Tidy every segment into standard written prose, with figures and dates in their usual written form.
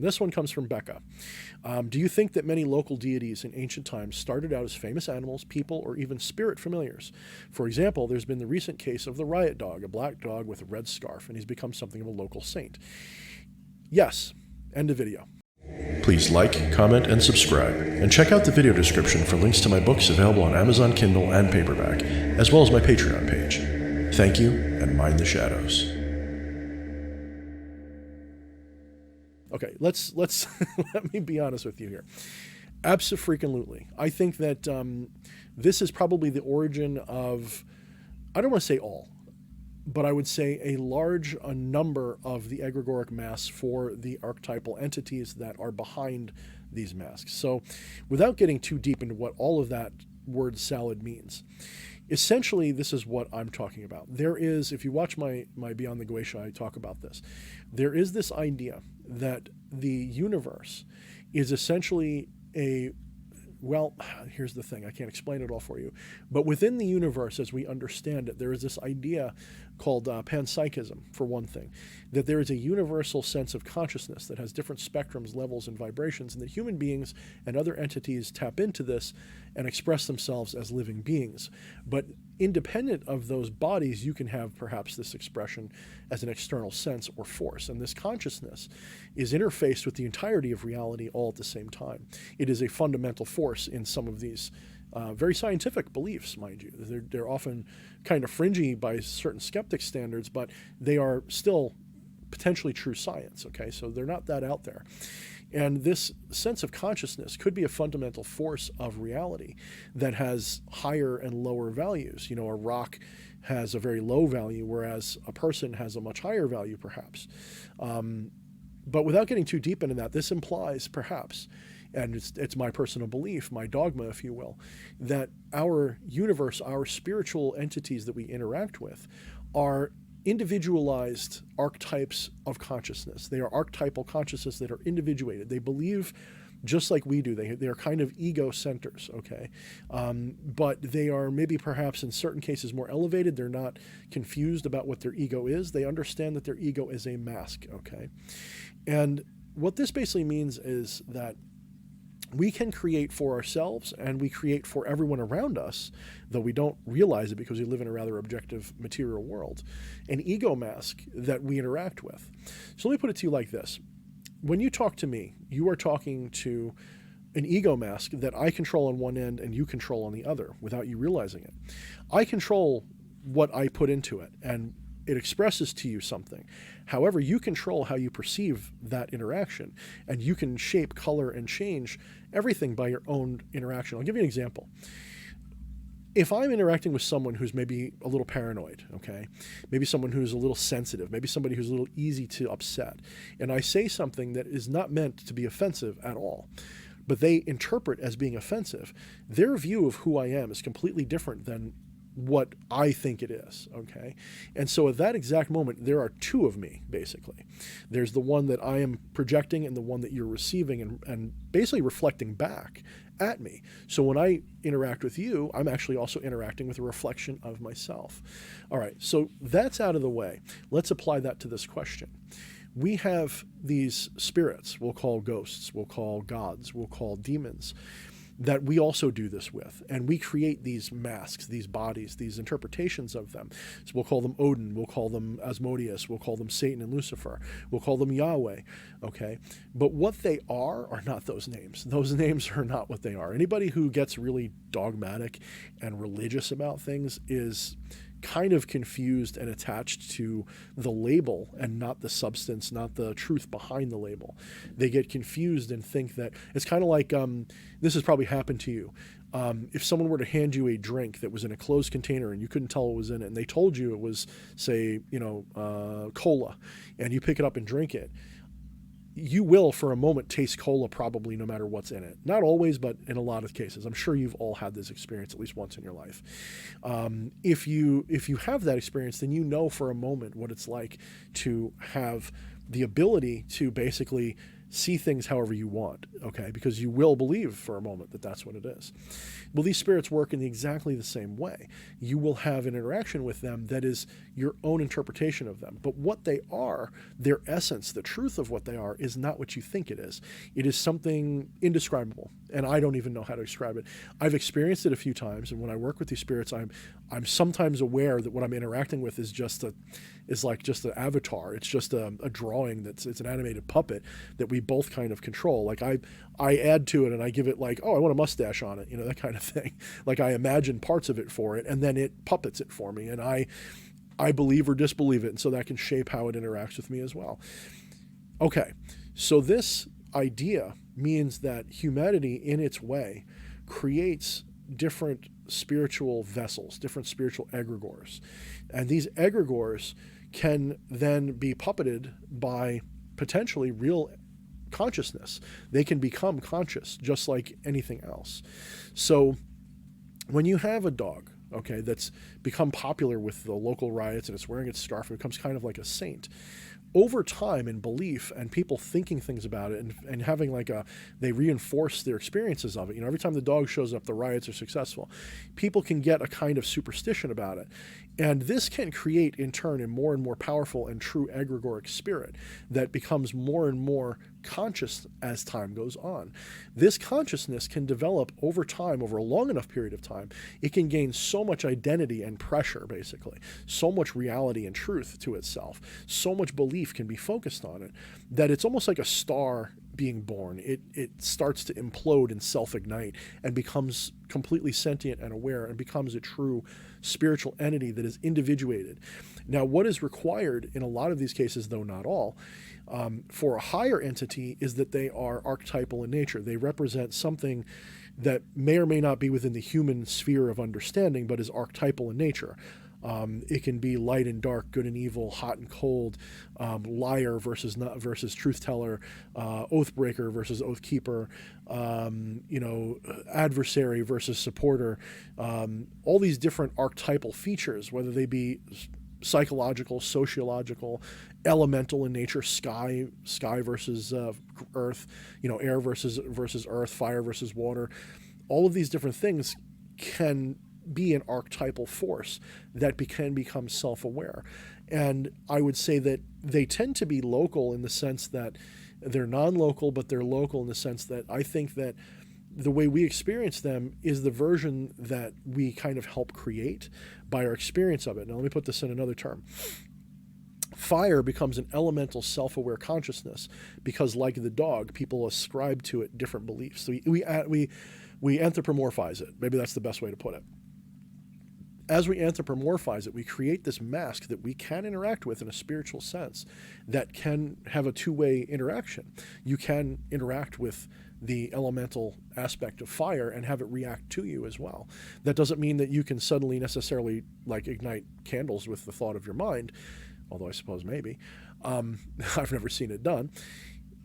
This one comes from Becca. Do you think that many local deities in ancient times started out as famous animals, people, or even spirit familiars? For example, there's been the recent case of the Riot Dog, a black dog with a red scarf, and he's become something of a local saint. Yes. End of video. Please like, comment, and subscribe, and check out the video description for links to my books available on Amazon Kindle and paperback, as well as my Patreon page. Thank you, and mind the shadows. Okay, let's let me be honest with you here. Abso-freaking-lutely. I think that this is probably the origin of, I don't want to say all, but I would say a number of the egregoric masks for the archetypal entities that are behind these masks. So without getting too deep into what all of that word salad means, essentially this is what I'm talking about. There is, if you watch my Beyond the Goetia, I talk about this. There is this idea that the universe is essentially well, here's the thing, I can't explain it all for you, but within the universe as we understand it, there is this idea called panpsychism, for one thing, that there is a universal sense of consciousness that has different spectrums, levels, and vibrations, and that human beings and other entities tap into this and express themselves as living beings. But independent of those bodies, you can have perhaps this expression as an external sense or force, and this consciousness is interfaced with the entirety of reality all at the same time. It is a fundamental force in some of these very scientific beliefs, mind you. They're often kind of fringy by certain skeptic standards, but they are still potentially true science, okay? So they're not that out there. And this sense of consciousness could be a fundamental force of reality that has higher and lower values. You know, a rock has a very low value, whereas a person has a much higher value, perhaps. But without getting too deep into that, this implies, perhaps, and it's my personal belief, my dogma, if you will, that our universe, our spiritual entities that we interact with are individualized archetypes of consciousness. They are archetypal consciousness that are individuated. They believe just like we do. They are kind of ego centers, okay? But they are maybe perhaps in certain cases more elevated. They're not confused about what their ego is. They understand that their ego is a mask, okay? And what this basically means is that we can create for ourselves and we create for everyone around us, though we don't realize it because we live in a rather objective material world, an ego mask that we interact with. So let me put it to you like this. When you talk to me, you are talking to an ego mask that I control on one end and you control on the other without you realizing it. I control what I put into it and it expresses to you something. However, you control how you perceive that interaction, and you can shape, color, and change everything by your own interaction. I'll give you an example. If I'm interacting with someone who's maybe a little paranoid, okay, maybe someone who's a little sensitive, maybe somebody who's a little easy to upset, and I say something that is not meant to be offensive at all, but they interpret as being offensive, their view of who I am is completely different than what I think it is, okay? And so at that exact moment, there are two of me, basically. There's the one that I am projecting and the one that you're receiving and basically reflecting back at me. So when I interact with you, I'm actually also interacting with a reflection of myself. All right, so that's out of the way. Let's apply that to this question. We have these spirits, we'll call ghosts, we'll call gods, we'll call demons, that we also do this with. And we create these masks, these bodies, these interpretations of them. So we'll call them Odin, we'll call them Asmodeus, we'll call them Satan and Lucifer, we'll call them Yahweh, okay? But what they are not those names. Those names are not what they are. Anybody who gets really dogmatic and religious about things is kind of confused and attached to the label and not the substance, not the truth behind the label. They get confused and think that it's kind of like, this has probably happened to you. If someone were to hand you a drink that was in a closed container and you couldn't tell what was in it, and they told you it was, say, cola, and you pick it up and drink it, you will, for a moment, taste cola probably no matter what's in it. Not always, but in a lot of cases. I'm sure you've all had this experience at least once in your life. If you have that experience, then you know for a moment what it's like to have the ability to basically see things however you want, okay? Because you will believe for a moment that that's what it is. Well, these spirits work in exactly the same way. You will have an interaction with them that is your own interpretation of them. But what they are, their essence, the truth of what they are, is not what you think it is. It is something indescribable, and I don't even know how to describe it. I've experienced it a few times, and when I work with these spirits, I'm sometimes aware that what I'm interacting with is like just an avatar. It's just a drawing it's an animated puppet that we both kind of control. Like I add to it and I give it like, oh, I want a mustache on it, that kind of thing. Like I imagine parts of it for it and then it puppets it for me, and I believe or disbelieve it, and so that can shape how it interacts with me as well. Okay, so this idea means that humanity in its way creates different spiritual vessels, different spiritual egregores. And these egregores can then be puppeted by potentially real consciousness. They can become conscious just like anything else. So when you have a dog, okay, that's become popular with the local riots and it's wearing its scarf, it becomes kind of like a saint. Over time and belief and people thinking things about it and having they reinforce their experiences of it. Every time the dog shows up, the riots are successful. People can get a kind of superstition about it. And this can create in turn a more and more powerful and true egregoric spirit that becomes more and more conscious as time goes on. This consciousness can develop over time, over a long enough period of time. It can gain so much identity and pressure, basically, so much reality and truth to itself, so much belief can be focused on it, that it's almost like a star being born. It starts to implode and self-ignite and becomes completely sentient and aware and becomes a true spiritual entity that is individuated. Now, what is required in a lot of these cases, though not all, for a higher entity is that they are archetypal in nature. They represent something that may or may not be within the human sphere of understanding, but is archetypal in nature. It can be light and dark, good and evil, hot and cold, liar versus truth teller, oath breaker versus oath keeper, adversary versus supporter. All these different archetypal features, whether they be psychological, sociological, elemental in nature, sky versus earth, air versus earth, fire versus water. All of these different things can be an archetypal force that can become self-aware. And I would say that they tend to be local in the sense that they're non-local, but they're local in the sense that I think that the way we experience them is the version that we kind of help create by our experience of it. Now, let me put this in another term. Fire becomes an elemental self-aware consciousness because, like the dog, people ascribe to it different beliefs. So we anthropomorphize it. Maybe that's the best way to put it. As we anthropomorphize it, we create this mask that we can interact with in a spiritual sense that can have a two-way interaction. You can interact with the elemental aspect of fire and have it react to you as well. That doesn't mean that you can suddenly necessarily ignite candles with the thought of your mind, although I suppose maybe. I've never seen it done.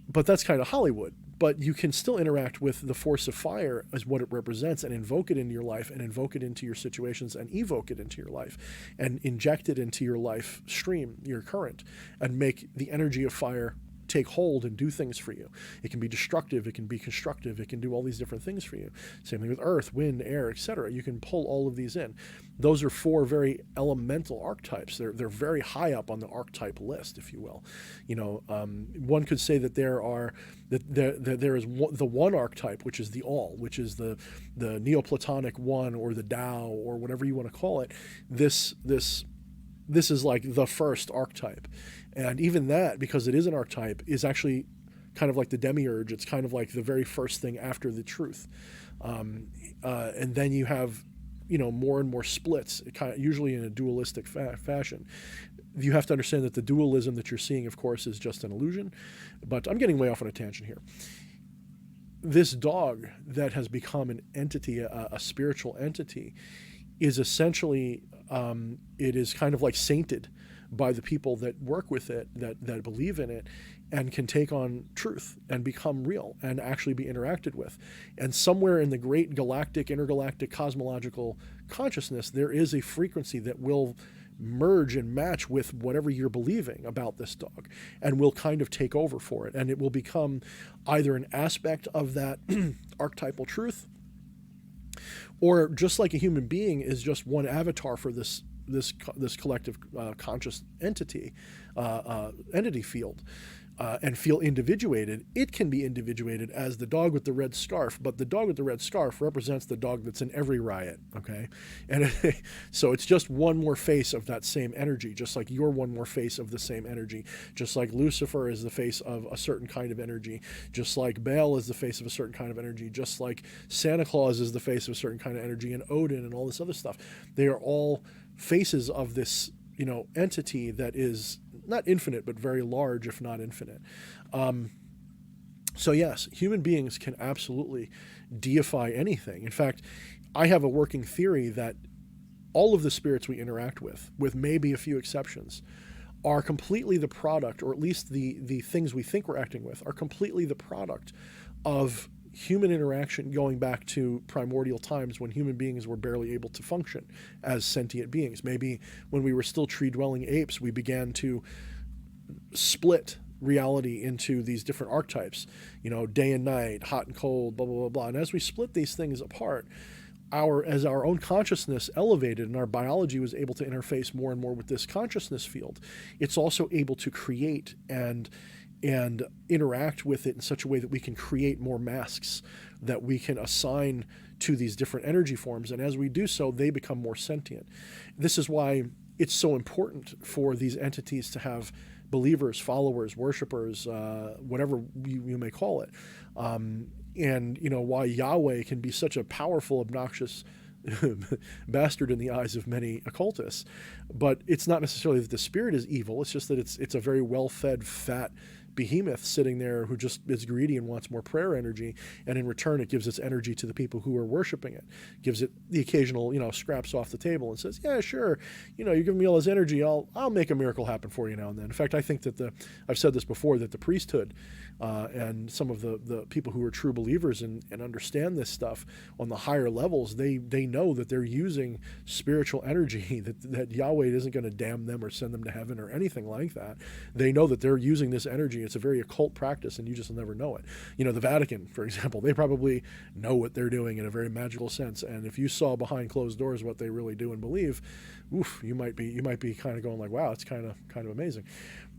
But that's kind of Hollywood. But you can still interact with the force of fire as what it represents and invoke it into your life and invoke it into your situations and evoke it into your life and inject it into your life stream, your current, and make the energy of fire take hold and do things for you. It can be destructive, it can be constructive, it can do all these different things for you. Same thing with earth, wind, air, etc. You can pull all of these in. Those are four very elemental archetypes. They're very high up on the archetype list, if you will. One could say that there is the one archetype, which is the all, which is the Neoplatonic one or the Tao or whatever you want to call it. This is like the first archetype. And even that, because it is an archetype, is actually kind of like the demiurge. It's kind of like the very first thing after the truth. And then you have, more and more splits, usually in a dualistic fashion. You have to understand that the dualism that you're seeing, of course, is just an illusion. But I'm getting way off on a tangent here. This dog that has become an entity, a spiritual entity, is essentially, it is kind of like sainted by the people that work with it, that believe in it, and can take on truth and become real and actually be interacted with. And somewhere in the great galactic, intergalactic, cosmological consciousness, there is a frequency that will merge and match with whatever you're believing about this dog, and will kind of take over for it, and it will become either an aspect of that archetypal truth, or just like a human being is just one avatar for this collective conscious entity field, and feel individuated. It can be individuated as the dog with the red scarf, but the dog with the red scarf represents the dog that's in every riot, okay? And so it's just one more face of that same energy, just like you're one more face of the same energy, just like Lucifer is the face of a certain kind of energy, just like Baal is the face of a certain kind of energy, just like Santa Claus is the face of a certain kind of energy, and Odin and all this other stuff. They are all faces of this, entity that is not infinite, but very large, if not infinite. So yes, human beings can absolutely deify anything. In fact, I have a working theory that all of the spirits we interact with maybe a few exceptions, are completely the product, or at least the things we think we're acting with, are completely the product of human interaction going back to primordial times when human beings were barely able to function as sentient beings. Maybe when we were still tree-dwelling apes, we began to split reality into these different archetypes, day and night, hot and cold, blah, blah, blah, blah. And as we split these things apart, as our own consciousness elevated and our biology was able to interface more and more with this consciousness field, it's also able to create and interact with it in such a way that we can create more masks that we can assign to these different energy forms. And as we do so, they become more sentient. This is why it's so important for these entities to have believers, followers, worshipers, whatever you may call it. And why Yahweh can be such a powerful, obnoxious bastard in the eyes of many occultists. But it's not necessarily that the spirit is evil. It's just that it's a very well-fed, fat behemoth sitting there who just is greedy and wants more prayer energy, and in return it gives its energy to the people who are worshiping it, gives it the occasional scraps off the table and says, yeah, sure, you're giving me all this energy, I'll make a miracle happen for you now and then. In fact, I think that I've said this before, that the priesthood and some of the people who are true believers and understand this stuff on the higher levels, they know that they're using spiritual energy, that Yahweh isn't going to damn them or send them to heaven or anything like that. They know that they're using this energy. It's a very occult practice, and you just never know it. The Vatican, for example, they probably know what they're doing in a very magical sense. And if you saw behind closed doors what they really do and believe, you might be kind of going like, wow, it's kind of amazing.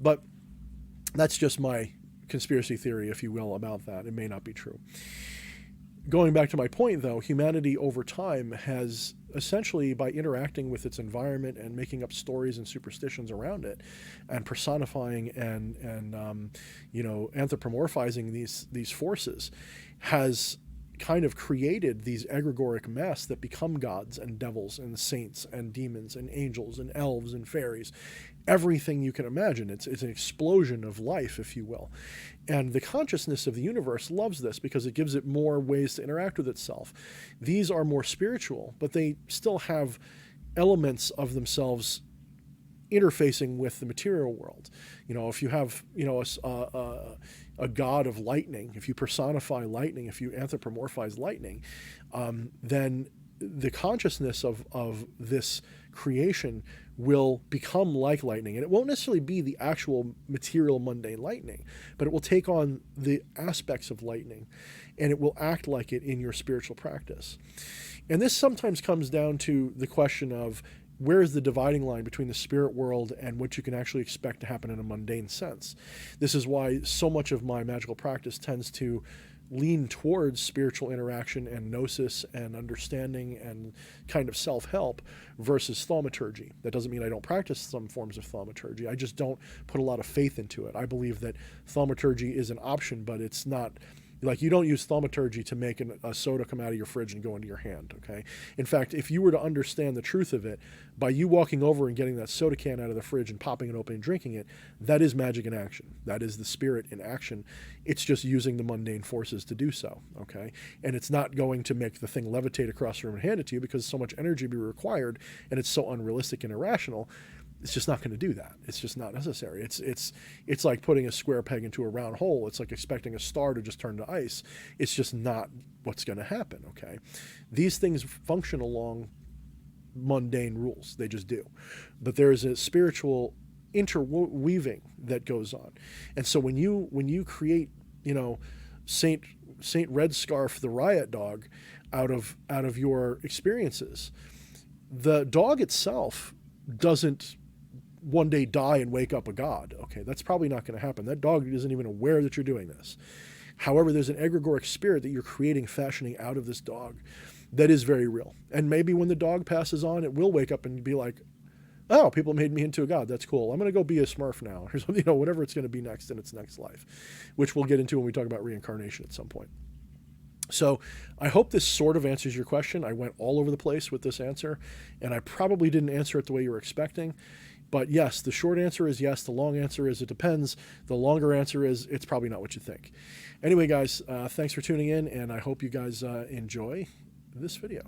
But that's just my conspiracy theory, if you will, about that. It may not be true. Going back to my point, though, humanity over time has essentially, by interacting with its environment and making up stories and superstitions around it, and personifying and anthropomorphizing these forces, has kind of created these egregoric mess that become gods and devils and saints and demons and angels and elves and fairies. Everything you can imagine. It's an explosion of life, if you will. And the consciousness of the universe loves this because it gives it more ways to interact with itself. These are more spiritual, but they still have elements of themselves interfacing with the material world. If you have, a god of lightning, if you personify lightning, if you anthropomorphize lightning, then the consciousness of this creation will become like lightning. And it won't necessarily be the actual material mundane lightning, but it will take on the aspects of lightning, and it will act like it in your spiritual practice. And this sometimes comes down to the question of, where is the dividing line between the spirit world and what you can actually expect to happen in a mundane sense? This is why so much of my magical practice tends to lean towards spiritual interaction and gnosis and understanding and kind of self-help versus thaumaturgy. That doesn't mean I don't practice some forms of thaumaturgy. I just don't put a lot of faith into it. I believe that thaumaturgy is an option, but it's not. Like, you don't use thaumaturgy to make a soda come out of your fridge and go into your hand, okay? In fact, if you were to understand the truth of it, by you walking over and getting that soda can out of the fridge and popping it open and drinking it, that is magic in action. That is the spirit in action. It's just using the mundane forces to do so, okay? And it's not going to make the thing levitate across the room and hand it to you, because so much energy be required, and it's so unrealistic and irrational. It's just not going to do that. It's just not necessary. It's like putting a square peg into a round hole. It's like expecting a star to just turn to ice. It's just not what's going to happen, okay? These things function along mundane rules. They just do. But there is a spiritual interweaving that goes on. And so when you create, Saint Red Scarf the Riot Dog out of your experiences, the dog itself doesn't one day die and wake up a god. Okay, that's probably not going to happen. That dog isn't even aware that you're doing this. However, there's an egregoric spirit that you're creating, fashioning out of this dog that is very real. And maybe when the dog passes on, it will wake up and be like, oh, people made me into a god. That's cool. I'm going to go be a Smurf now, or something, whatever it's going to be next in its next life, which we'll get into when we talk about reincarnation at some point. So I hope this sort of answers your question. I went all over the place with this answer, and I probably didn't answer it the way you were expecting. But yes, the short answer is yes. The long answer is it depends. The longer answer is it's probably not what you think. Anyway, guys, thanks for tuning in, and I hope you guys enjoy this video.